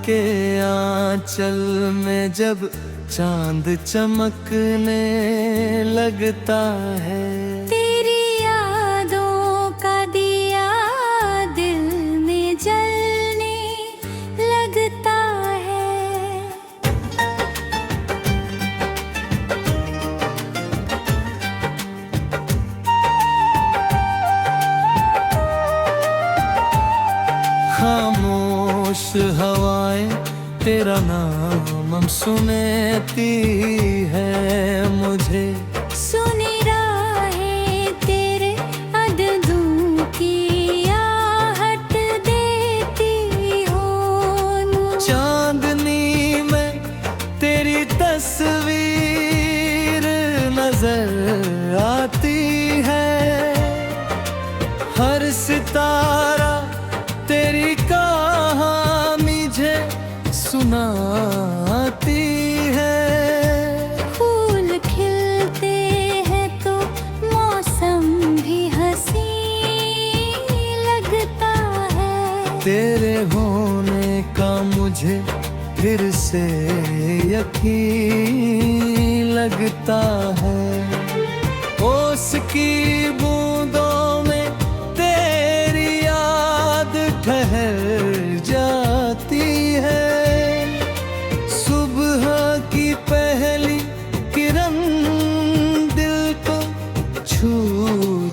के आंचल में जब चांद चमकने लगता है, तेरी यादों का दिया दिल में जलने लगता है। खामोश हवाएं तेरा नाम सुनती है मुझे, सुनी राहें तेरे अददों की आहट देती हो मुझे। चांदनी में तेरी तस्वीर नजर आती है, हर सितारा तेरी कहानी मुझे सुनाती है। फूल खिलते हैं तो मौसम भी हंसी लगता है, तेरे होने का मुझे फिर से यकीन लगता है। ओस की बूंदों में तेरी याद ठहर जाती है, सुबह की पहली किरण दिल को छू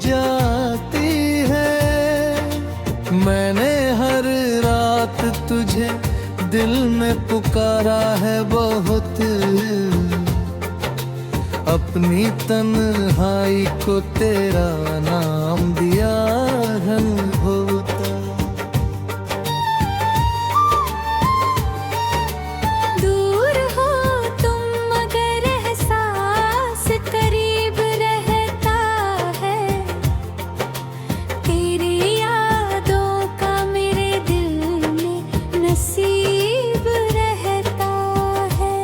जाती है। मैंने हर रात तुझे दिल में पुकारा है बहुत, अपनी तन्हाई को तेरा नाम दिया है होता। दूर हो तुम मगर एहसास करीब रहता है, तेरी यादों का मेरे दिल में नसीब रहता है।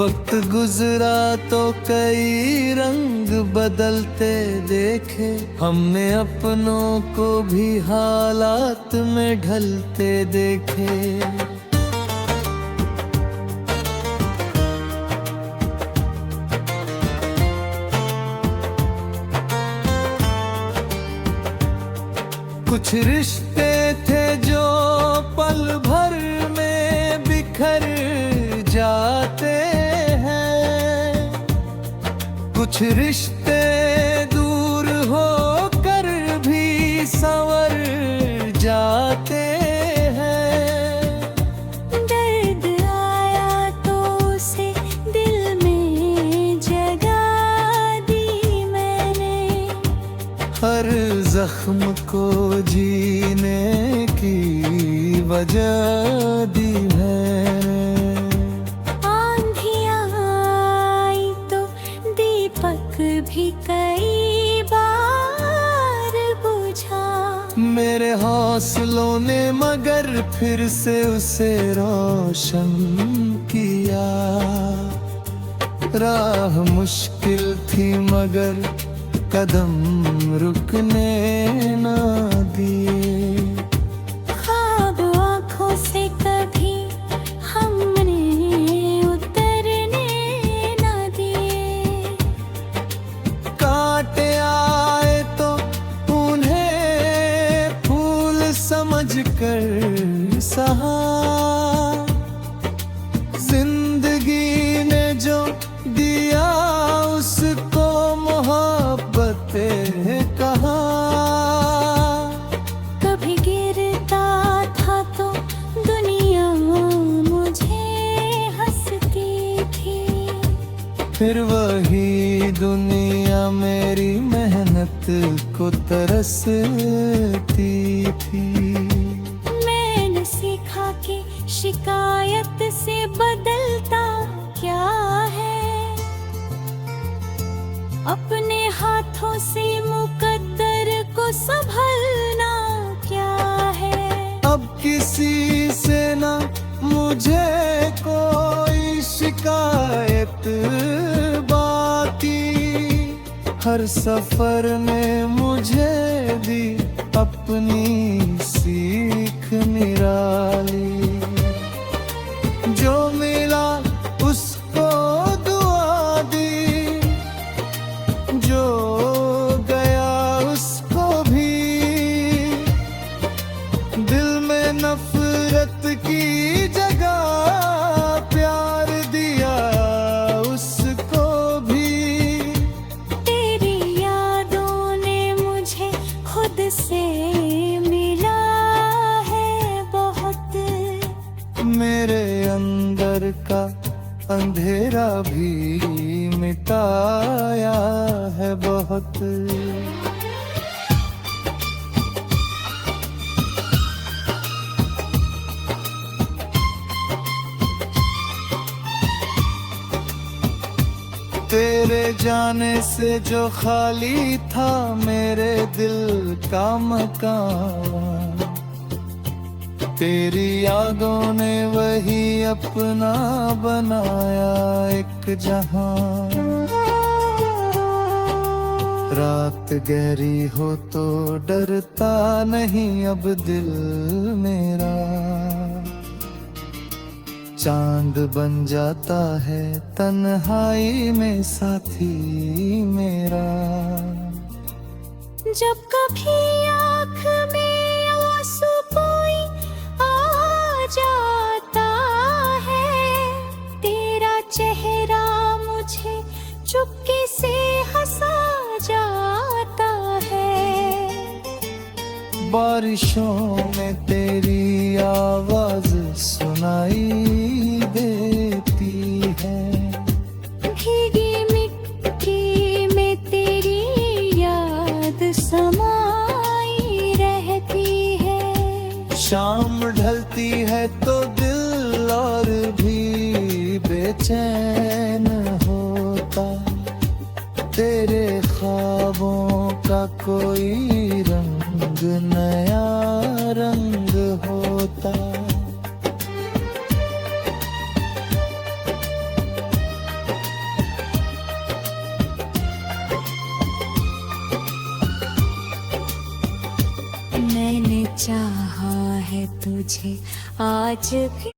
वक्त गुजरा तो कई रंग बदलते देखे, हमने अपनों को भी हालात में ढलते देखे। कुछ रिश्ते थे जो पल भर में बिखर जाते हैं, कुछ रिश्ते दूर होकर भी संवर जाते हैं। दर्द आया तो उसे दिल में जगा दी मैंने, हर जख्म को जीने की वजह दी मैंने। आंधियां आई तो दीपक भी कई बार बुझा, मेरे हौसलों ने मगर फिर से उसे रोशन किया। राह मुश्किल थी मगर कदम रुकने ना दिए। ख्वाब आँखों से कभी हमने उतरने ना दिए। कांटे आए तो उन्हें फूल समझकर सहा, जिंदगी ने जो दिया उसको मोहब्बत कहा। कभी गिरता था तो दुनिया मुझे हंसती थी, फिर वही दुनिया मेरी मेहनत को तरसती थी। मैंने सीखा कि शिकायत से बदलता क्या है, अपने हाथों से मुकद्दर को संभलना क्या है। अब किसी से ना मुझे कोई शिकायत बाकी, हर सफर ने मुझे दी अपनी सीख निराली। मेरे अंदर का अंधेरा भी मिटाया है बहुत। तेरे जाने से जो खाली था मेरे दिल का मकान, तेरी यादों ने वही अपना बनाया एक जहां। रात गहरी हो तो डरता नहीं अब दिल मेरा, चांद बन जाता है तन्हाई में साथी मेरा। जब कभी आँख में आंसू कोई आ जाता है, तेरा चेहरा मुझे चुपके से हंसा जाता है। बारिशों में तेरी आवाज सुनाई देती है, भीगी मिट्टी में तेरी याद समाई रहती है। शाम ढलती है तो दिल और भी बेचैन होता, तेरे ख्वाबों का कोई रंग नया रंग होता। मैंने चाहा है तुझे आज भी।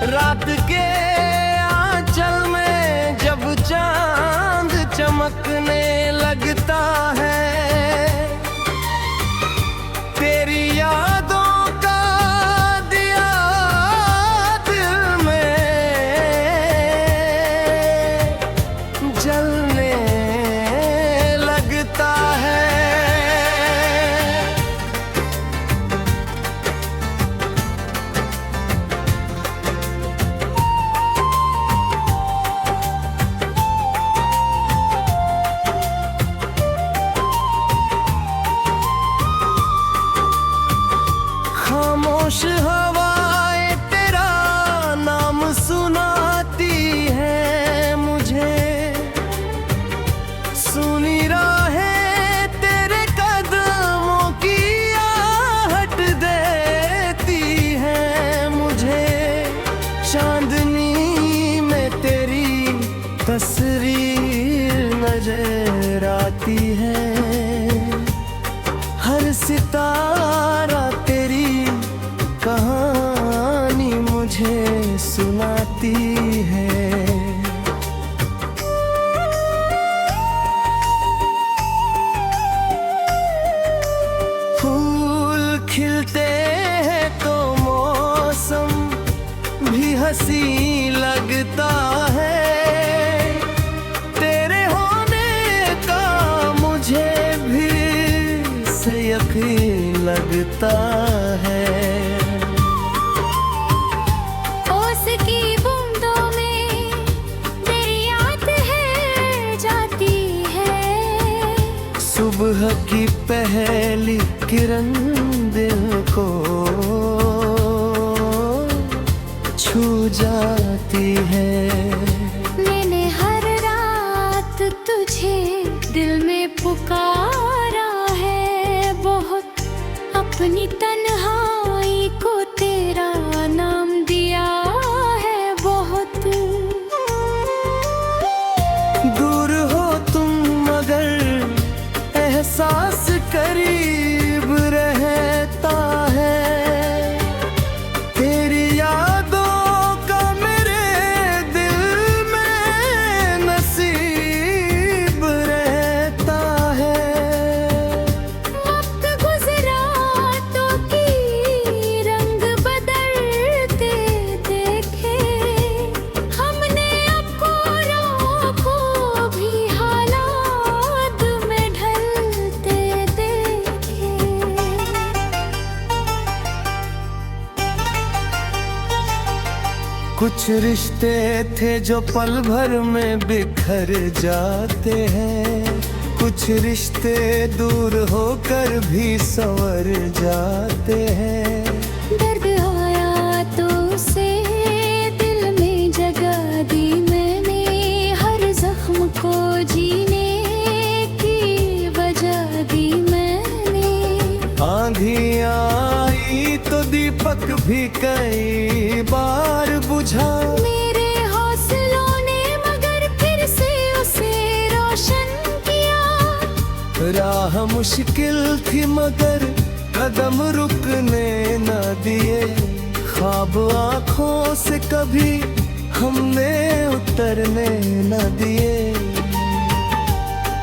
रात के आंचल में जब चांद चमकने लगता है, तेरी यादों का दिया दिल में जलने लगता है। खामोश हवाएं तेरा नाम सुनाती है मुझे, सुनी राहें तेरे कदमों की आहट देती है मुझे। चांदनी में तेरी तस्वीर नजर आती है, हर सितारा तेरी कहानी मुझे सुनाती है। फूल खिलते हैं तो मौसम भी हंसी लगता है, तेरे होने का मुझे भी से यकीन लगता है। ओस की बूंदों में तेरी याद है जाती है, सुबह की पहली किरण दिल को छू जाती है। मैंने हर रात तुझे दिल में पुकारा है बहुत, अपनी तन्हाई को तेरा नाम दिया है बहुत। दूर हो तुम मगर एहसास करीब रहता है, तेरी यादों का मेरे दिल में नसीब रहता कुछ रिश्ते थे जो पल भर में बिखर जाते हैं, कुछ रिश्ते दूर होकर भी संवर जाते हैं। दर्द आया तो उसे दिल में जगह दी मैंने, हर जख्म को जीने की वजह दी मैंने। आंधी आई तो दीपक भी कई बार बुझा, मेरे हौसलों ने मगर फिर से उसे रोशन किया। राह मुश्किल थी मगर कदम रुकने न दिए, ख्वाब आँखों से कभी हमने उतरने न दिए।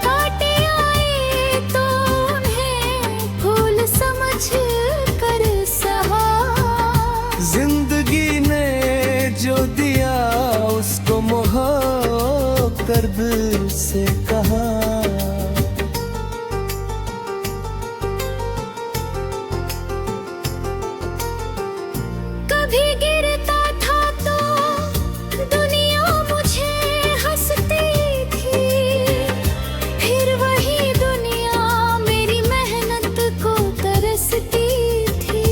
कांटे आए तो उन्हें फूल समझ कर सहा, जिंदगी ने जो दिया उसको मोहब्बत दिल से कहा। कभी गिरता था तो दुनिया मुझे हंसती थी, फिर वही दुनिया मेरी मेहनत को तरसती थी।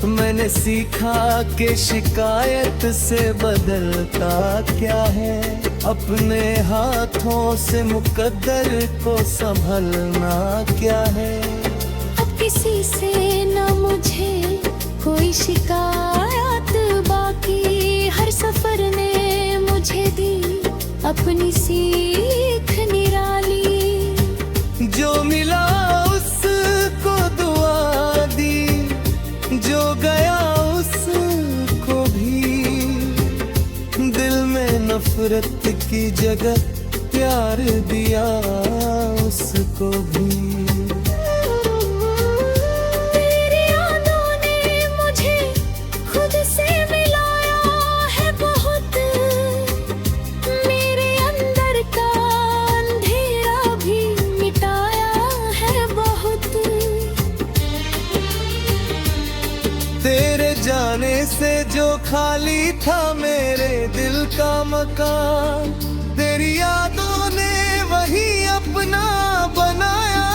मैंने सीखा कि शिकायत से बदलता क्या है, अपने हाथों से मुकद्दर को संभलना क्या है। अब किसी से न मुझे कोई शिकायत बाकी, हर सफर ने मुझे दी अपनी सीख निराली। जो मिला उसको दुआ दी, जो गया उसको भी, दिल में नफरत की जगह प्यार दिया उसको भी। तेरी यादों ने मुझे खुद से मिलाया है बहुत, मेरे अंदर का अंधेरा भी मिटाया है बहुत। तेरे जाने से जो खाली था मेरे दिल का मकान, तेरी यादों ने वही अपना बनाया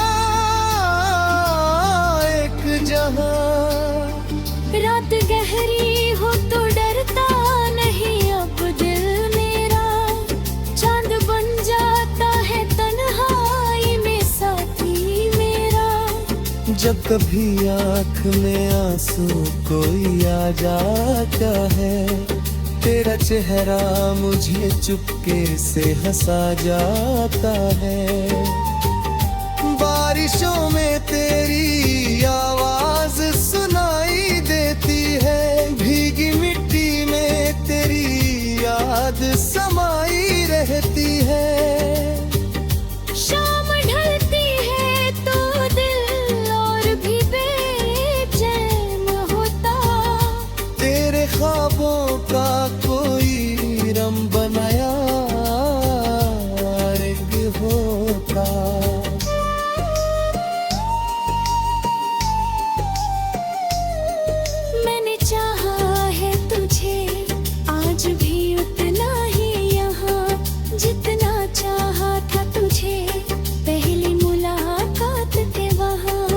एक जहां। रात गहरी हो तो डरता नहीं अब दिल मेरा, चांद बन जाता है तन्हाई में साथी मेरा। जब कभी आँख में आंसू कोई आ जाता है, तेरा चेहरा मुझे चुपके से हंसा जाता है। बारिशों में तेरी आवाज सुनाई देती है, भीगी मिट्टी में तेरी याद समाई रहती है। शाम ढलती है तो दिल और भी बेचैन होता, तेरे ख्वाबों का कोई रंग बनाया रंग होता। मैंने चाहा है तुझे आज भी उतना ही यहाँ, जितना चाहा था तुझे पहली मुलाकात के वहाँ।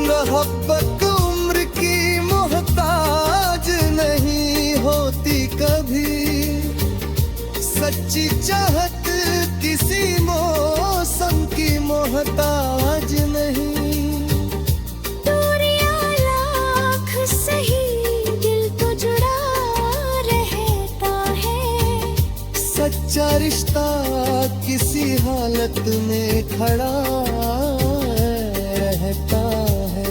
मोहब्बत उम्र की मोहताज नहीं होती कभी, सच्ची चाहत किसी मौसम की मोहताज नहीं। दूरियां लाख सही दिल तो जुड़ा रहता है, सच्चा रिश्ता किसी हालत में खड़ा रहता है।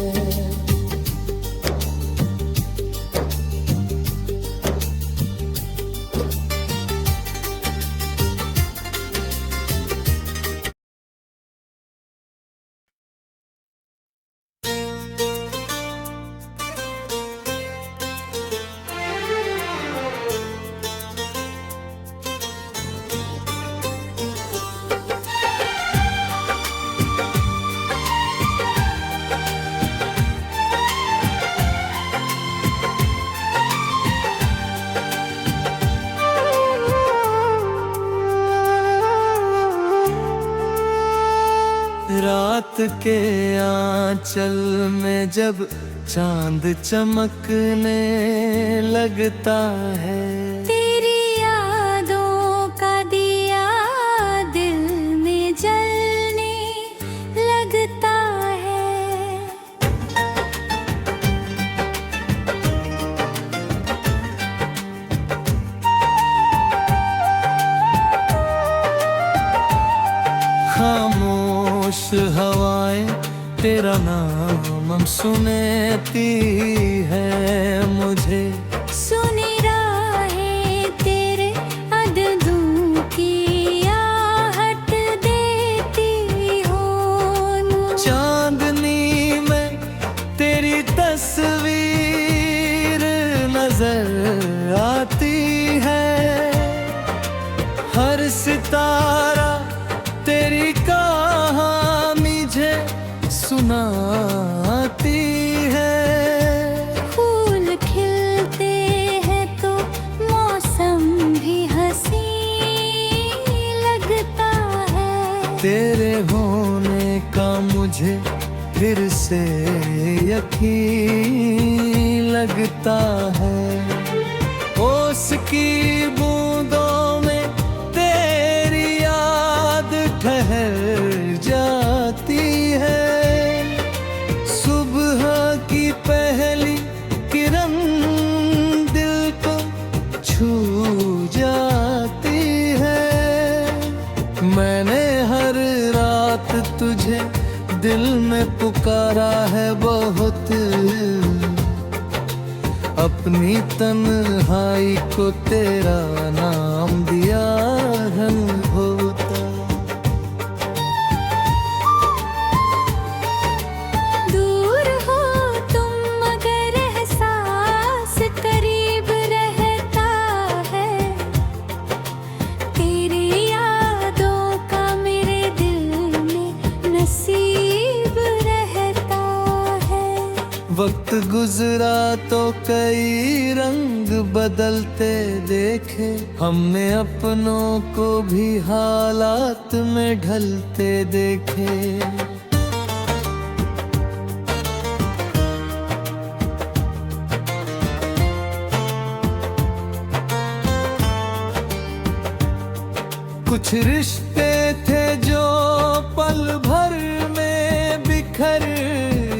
रात के आंचल में जब चांद चमकने लगता है, तेरी यादों का दिया दिल में जलने लगता है। खामोश हवाएं तेरा नाम सुनती है मुझे, सुनी राहें तेरे अददों की आहट देती हो मुझे। चांदनी में तेरी तस्वीर नजर आती है, हर सितारा तेरी कहानी मुझे सुनाती है। फूल खिलते हैं तो मौसम भी हंसी लगता है, तेरे होने का मुझे फिर से यकीन लगता है। ओस की बूंदों में तेरी याद ठहर जाती है, सुबह की पहली किरण दिल को छू जाती है। मैंने हर रात तुझे दिल में पुकारा है बहुत, अपनी तन्हाई को तेरा नाम दिया है होता। दूर हो तुम मगर एहसास करीब रहता है, तेरी यादों का मेरे दिल में नसीब रहता है। वक्त गुजरा तो कई रंग बदलते देखे, हमने अपनों को भी हालात में ढलते देखे। कुछ रिश्ते थे जो पल भर में बिखर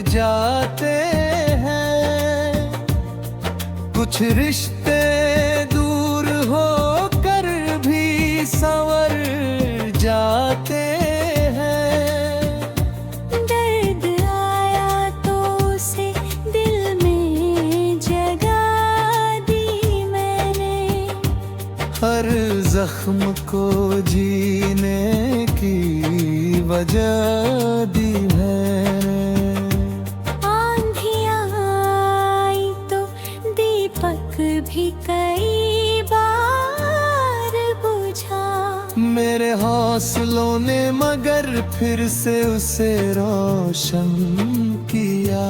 जाते हैं, कुछ रिश्ते दूर होकर भी संवर जाते हैं। दर्द आया तो उसे दिल में जगा दी मैंने, हर जख्म को जीने की वजह दी मैंने। आंधियां आई तो दीपक भी कई बार बुझा, मेरे हौसलों ने मगर फिर से उसे रोशन किया।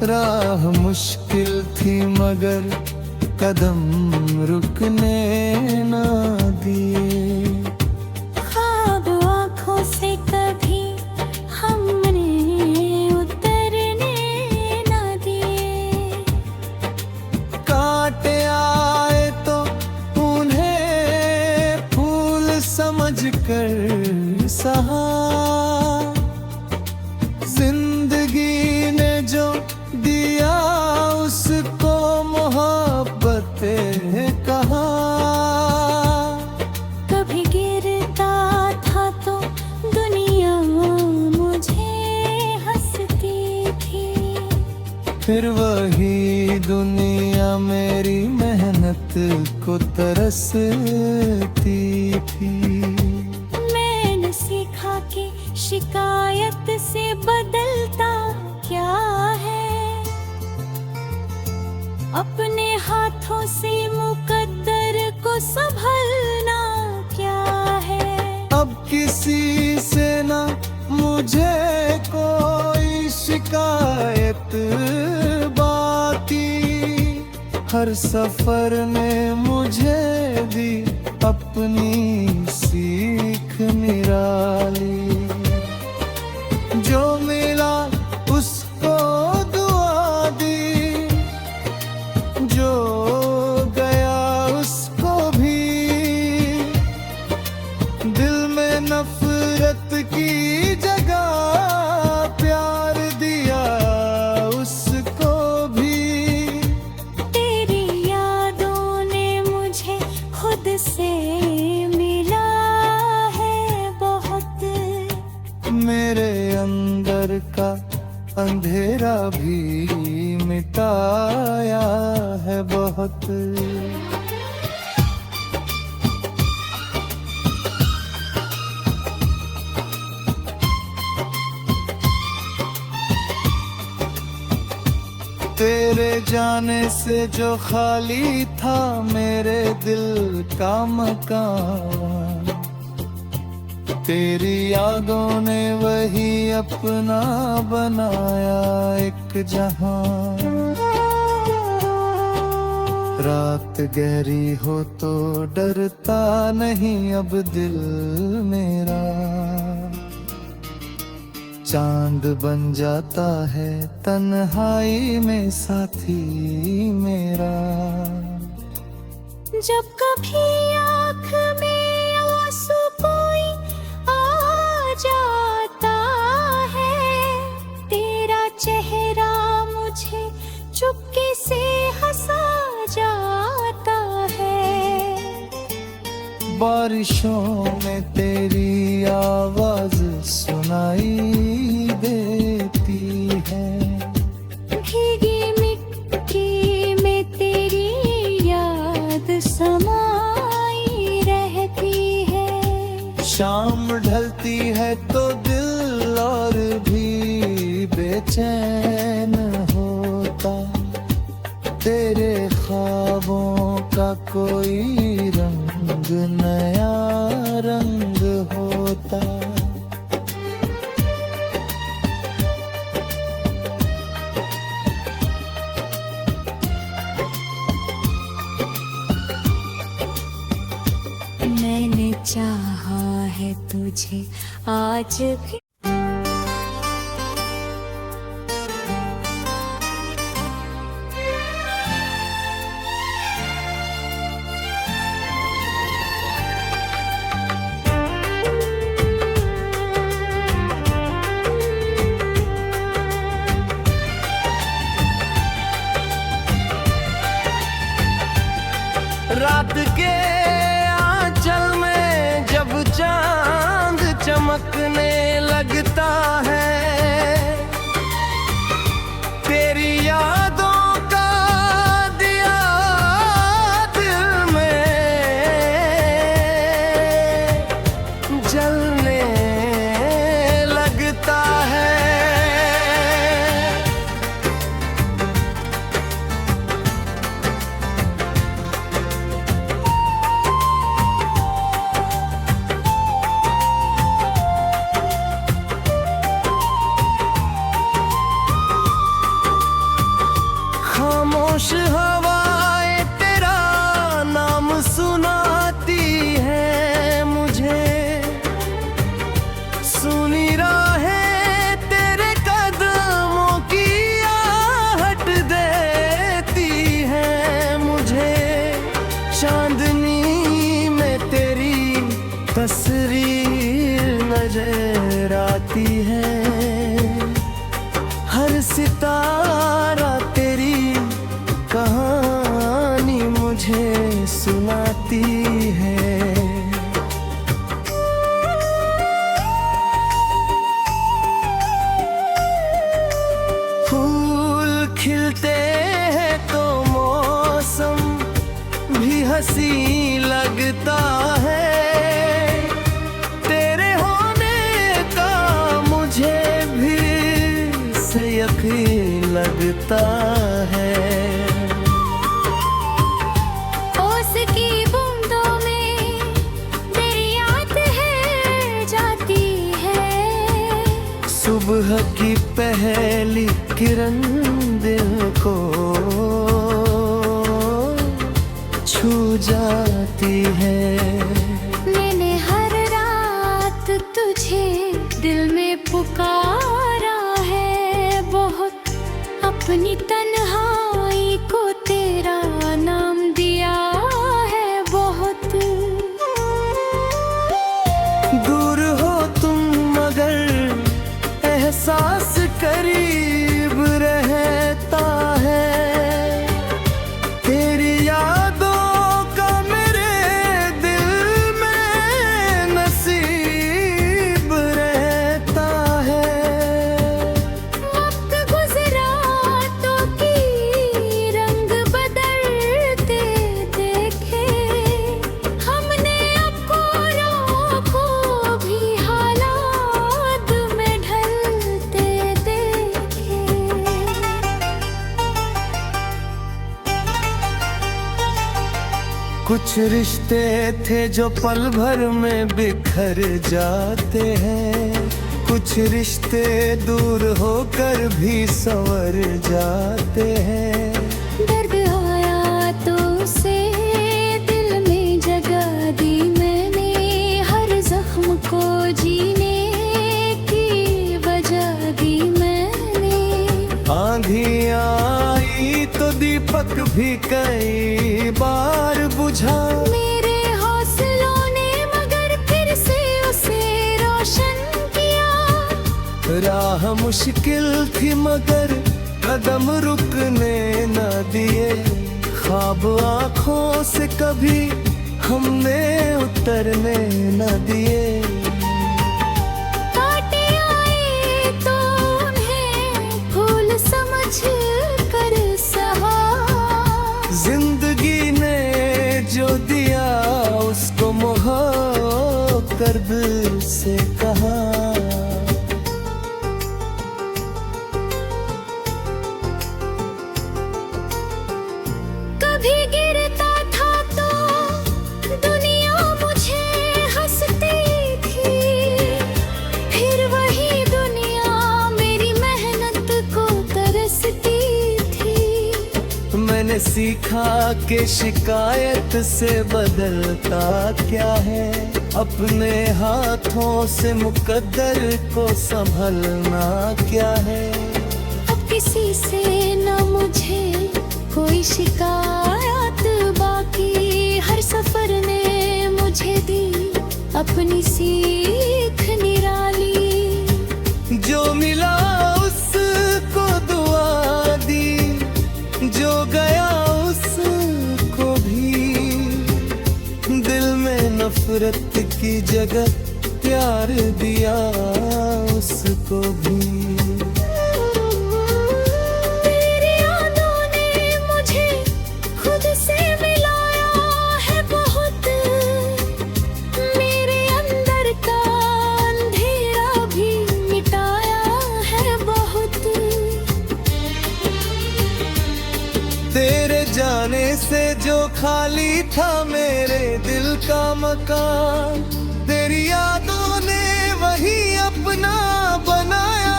राह मुश्किल थी मगर कदम रुकने ना दिए, ख्वाब आँखों से कभी हमने उतरने ना दिए। कांटे आए तो उन्हें फूल समझकर सहा, जिंदगी ने जो दिया उसको मोहब्बत कहा। कभी गिरता था तो दुनिया मुझे हंसती थी, फिर वही दुनिया मेरी मेहनत को तरसती थी। मैंने सीखा कि शिकायत से बदलता क्या है, अपने हाथों से मुकद्दर को संभलना क्या है। अब किसी से ना मुझे कोई शिकायत बाकी, हर सफर ने मुझे दी अपनी सीख निराली। नफरत की जगह प्यार दिया उसको भी। तेरी यादों ने मुझे खुद से मिला है बहुत। मेरे अंदर का अंधेरा भी मिटाया है बहुत। तेरे जाने से जो खाली था मेरे दिल का मकान, तेरी यादों ने वही अपना बनाया एक जहां। रात गहरी हो तो डरता नहीं अब दिल मेरा, चांद बन जाता है तन्हाई में साथी मेरा। जब कभी आँख में आंसू कोई आ जाता है, तेरा चेहरा मुझे चुपके से हंसा जाता है। बारिशों में तेरी आवाज सुनाई देती है, भीगी मिट्टी में तेरी याद समाई रहती है। शाम ढलती है तो दिल और भी बेचैन होता, तेरे ख्वाबों का कोई रंग नया रंग होता। मैंने चाहा है तुझे आज भी। रात के आंचल में जब चांद चमकने लगता है, तेरी यादों का दिया दिल में जलने लगता है। खामोश हवाएं तेरा नाम सुनाती है मुझे, सुनी राहें तेरे कदमों की आहट देती है मुझे। चांदनी में तेरी तस्वीर नजर आती है, हर सितारा तेरी कहानी मुझे सुनाती है। फूल खिलते हैं तो मौसम भी हंसी लगता है, तेरे होने का मुझे भी से यकीन लगता है। ओस की बूंदों में तेरी याद है जाती है, सुबह की पहली किरण दिल को छू जाती है। मैंने हर रात तुझे दिल में पुकारा है बहुत, अपनी तन्हाई को तेरा नाम दिया है बहुत। दूर हो तुम कुछ रिश्ते थे जो पल भर में बिखर जाते हैं, कुछ रिश्ते दूर होकर भी संवर जाते हैं। दर्द आया तो उसे दिल में जगह दी मैंने, हर जख्म को जीने की वजह दी मैंने। आंधी आई तो दीपक भी कई बार बुझा, मेरे हौसलों ने मगर फिर से उसे रोशन किया। राह मुश्किल थी मगर कदम रुकने न दिए, ख्वाब आँखों से कभी हमने उतरने न दिए। कांटे आए तो उन्हें फूल समझ कर सहा, जिंदगी ने जो दिया उसको मोहब्बत कर दिल से कहा। कभी गिरता था तो दुनिया मुझे हंसती थी, फिर वही दुनिया मेरी मेहनत को तरसती थी। मैंने सीखा कि शिकायत से बदलता क्या है, अपने हाथों से मुकद्दर को संभलना क्या है। अब किसी से न मुझे कोई शिकायत बाकी, हर सफर ने मुझे दी अपनी सीख निराली। जो मिला उसको दुआ दी, जो गया उसको भी, दिल में नफरत की जगह प्यार दिया उसको भी। तेरी यादों ने मुझे खुद से मिलाया है बहुत, मेरे अंदर का अंधेरा भी मिटाया है बहुत। तेरे जाने से जो खाली था मेरे दिल का मकान, तेरी यादों ने वही अपना बनाया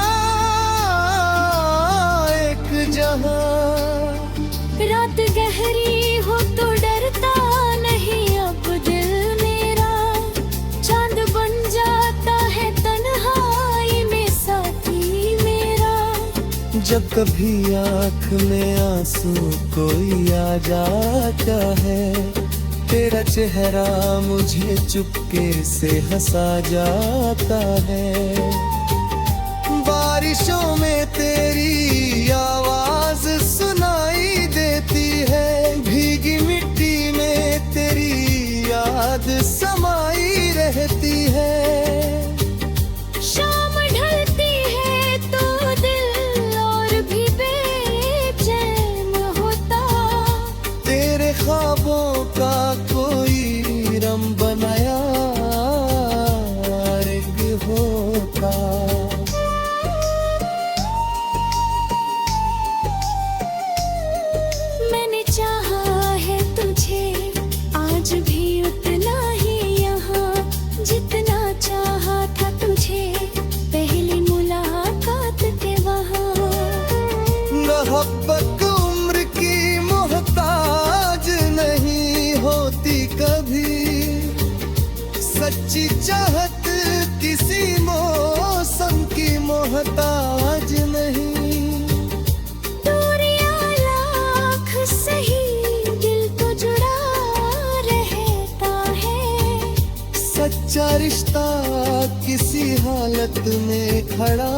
एक जहां। रात गहरी हो तो डरता नहीं अब दिल मेरा, चांद बन जाता है तन्हाई में साथी मेरा। जब कभी आँख में आंसू कोई आ जाता है, तेरा चेहरा मुझे चुपके से हंसा जाता है। बारिशों में तेरी आवाज सुनाई देती है, भीगी मिट्टी में तेरी याद समाई रहती है। शाम ढलती है तो दिल और भी बेचैन होता, तेरे ख्वाबों का कोई रंग बनाया रंग होता। मैंने चाहा है तुझे आज भी उतना ही यहाँ, जितना चाहा था तुझे पहली मुलाकात के वहाँ। मोहब्बत उम्र की मोहताज नहीं होती कभी, सच्ची चाहत किसी मौसम की मोहताज नहीं। दूरियां लाख सही दिल तो जुड़ा रहता है, सच्चा रिश्ता किसी हालत में खड़ा